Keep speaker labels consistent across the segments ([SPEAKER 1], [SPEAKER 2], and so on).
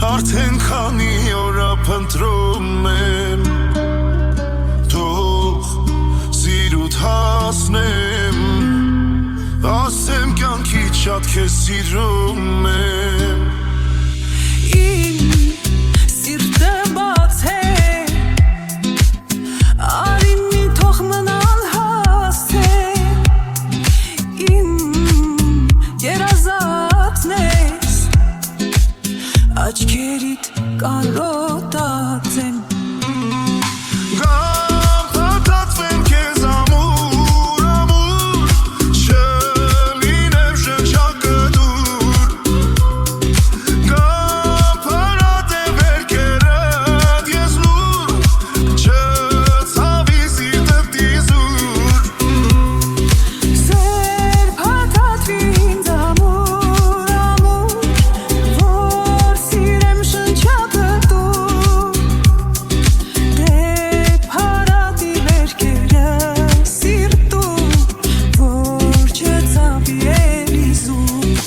[SPEAKER 1] Արդեն քանի օր ապընտրում եմ Թող սիրուդ հասնեմ Ասեմ կյանքից շատ քեզ սիրում եմ
[SPEAKER 2] Իմ սիրտը բաց է Արինի թող մնալ հասցե Իմ երազատն ես Աչքերիդ կարոտած եմ
[SPEAKER 1] Գամ պատատվեմ քեզ ամուր, ամուր Չլինեմ շնչակդուր Գամ պարատեմ վերքերդ ես լուր Չցավի սիրտդ իզուր
[SPEAKER 2] Սեր պատատվի ինձ ամուր, ամուր Որ սիրեմ շնչակդուր Դեպ հարատի վերքերը սիրտում Որ չցավի էլ իզուր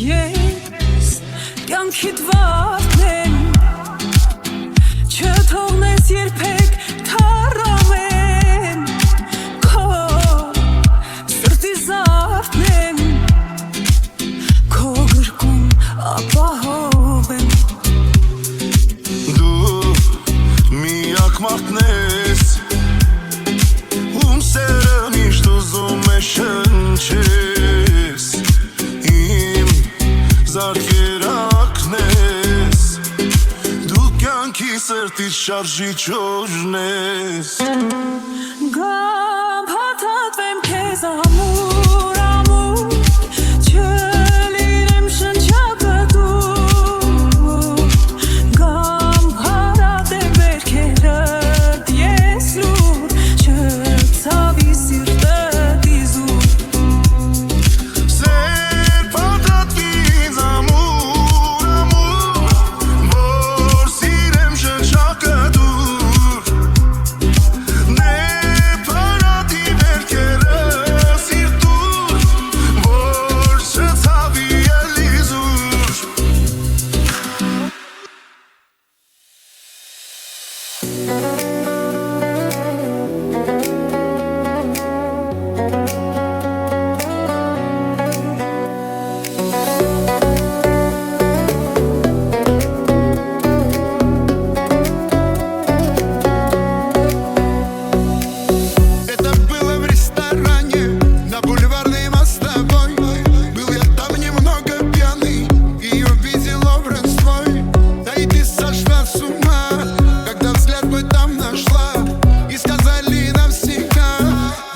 [SPEAKER 2] Ես կյանքիդ վարդն եմ Չթողնես երբեք թառամեմ Քո սրտի զարդն եմ Քո գրկում ապահով եմ
[SPEAKER 1] Դու միակ մարդն ես Ում սերը միշտ ուզում է շնչես Իմ զարքերակն ես Դու կյանքի սրտից շարժիչ օժն ես
[SPEAKER 2] Գամ պատատվեմ քեզ ամուր, ամուր Չլինեմ շնչակդուր Գամ հարատեմ վերքերդ ես լուր Չցավի սիրտդ իզուր
[SPEAKER 1] Սեր պատատվի ինձ ամուր, ամուր Որ սիրեմ շնչակդուր Դեպ հարատի վերքերը սիրտուր Որ չցավի էլ իզուր
[SPEAKER 3] Это было в ресторане на бульварной мостовой Был я там немного пьяный, ее видел образ твой Да и ты сошла с ума, когда взгляд мой там нашла И сказали навсегда,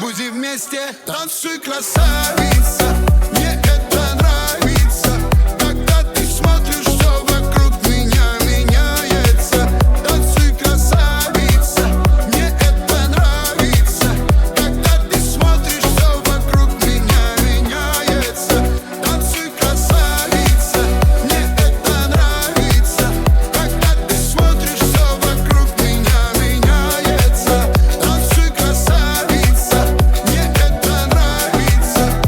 [SPEAKER 3] будем вместе, танцуй, красавица Мне это нравится, когда ты смотришь, все вокруг меня меняется Танцуй, красавица, мне это нравится Когда ты смотришь, все вокруг меня меняется Танцуй, красавица, мне это нравится Когда ты смотришь, все вокруг меня меняется Танцуй, красавица, мне это нравится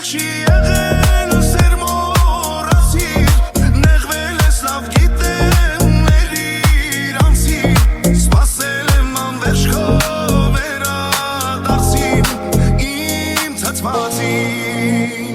[SPEAKER 1] չի եղել սեր մոռացիր նեղվել ես լավ գիտեմ ներիր անցիր սպասել եմ անվերջ քո վերադարձին իմ ցածվածին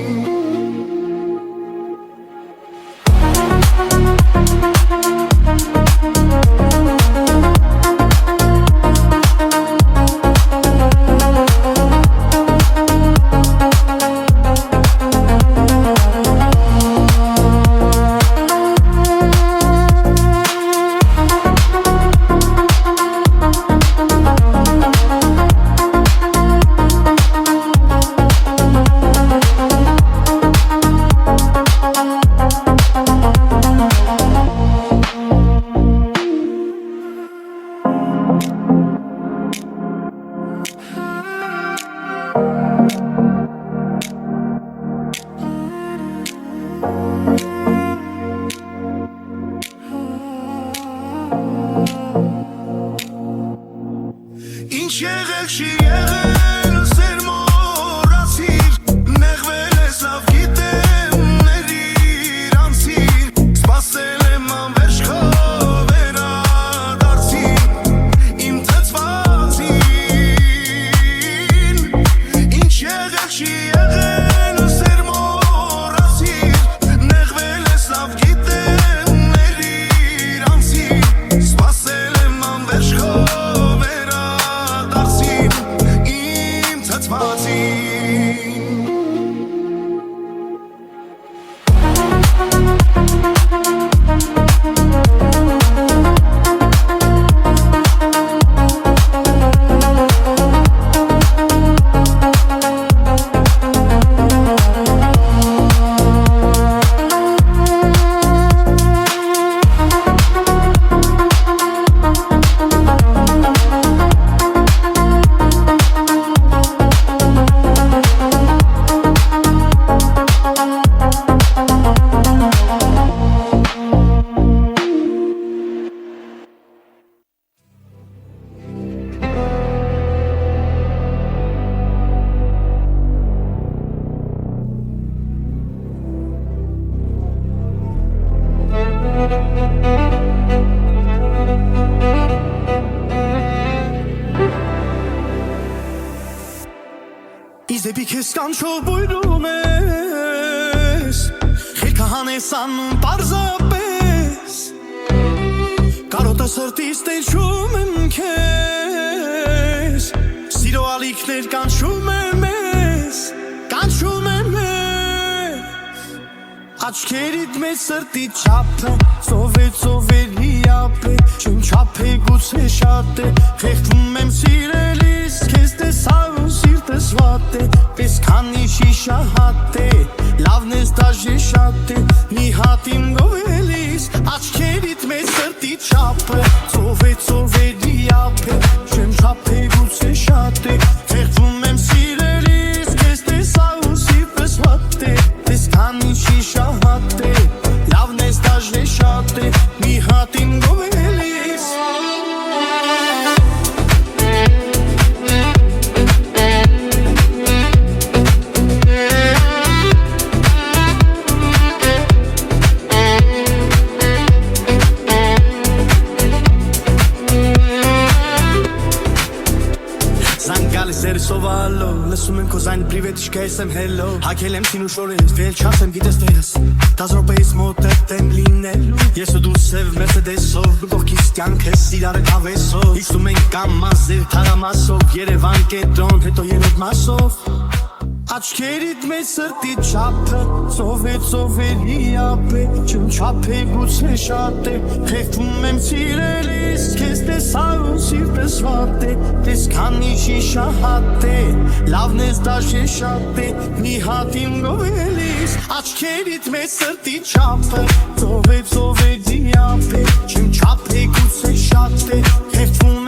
[SPEAKER 1] Ինչ եղել չի եղել սեր մոռացիր նեղվել ես լավ գիտեմ ներիր անցիր սպասել եմ անվերջ քո վերադարձին իմ ցածվածին Ինչ եղել չի եղել սեր մոռացիր նեղվել ես լավ գիտեմ ներիր անցիր սպասել եմ անվերջ քո Իմ ցածվածին Իզեպի քեզ կանչով բույրում ես Խելքը հանես անում պարզապես Կարոտը սրտիս տեչում եմ քեզ Սիրո ալիքներ կանչում եմ ես Կանչում եմ ես Աչքերիդ մեծ սրտի չափը Ծովերի ափ է Չուն չափ է գուցե շատ է Խեղդվում եմ սիրելիս Քեզ տեսավ ու սիրտս վատ է Պես քանի շիշա հատ է Լավն ես դաժե շատ է Մի հատ իմ գովելիս Աչքերիդ մեծ սրտի չափը Ծովերի ափ է Չուն չափ է գուցե շատ է Խեղդվում եմ սիրելիս Քեզ տեսավ ու սիրտս վատ է Պես քանի շիշա հատ է Լավն ես դաժե շատ է Մի հատ իմ գովելիս Սովալո լսում եմ քո զայն պրիվետիշկա եմ հելո հակել եմ սին ու շորես վել չասեմ գիտես թե ես 10 րոպեից մոտ եմ լինելու ես ու դու սև մերսեդեսով դու կողքից կյանքս իրար ավեսով իջնում ենք կամազեր թաղամասով Երևան կենտրոն հետո երրորդ մասով Աչքերիդ մեծ սրտի չափը ծովերի ափ է Չուն չափ է գուցե շատ է Խեղդվում եմ սիրելիս Քեզ տեսավ ու սիրտս վատ է Պես քանի շիշա հատ է Լավն ես դաշե շատ է Մի հատ իմ գովելիս Աչքերիդ մեծ սրտի չափը ծովերի ափ է Չուն չափ է գուցե շատ է Խեղդվում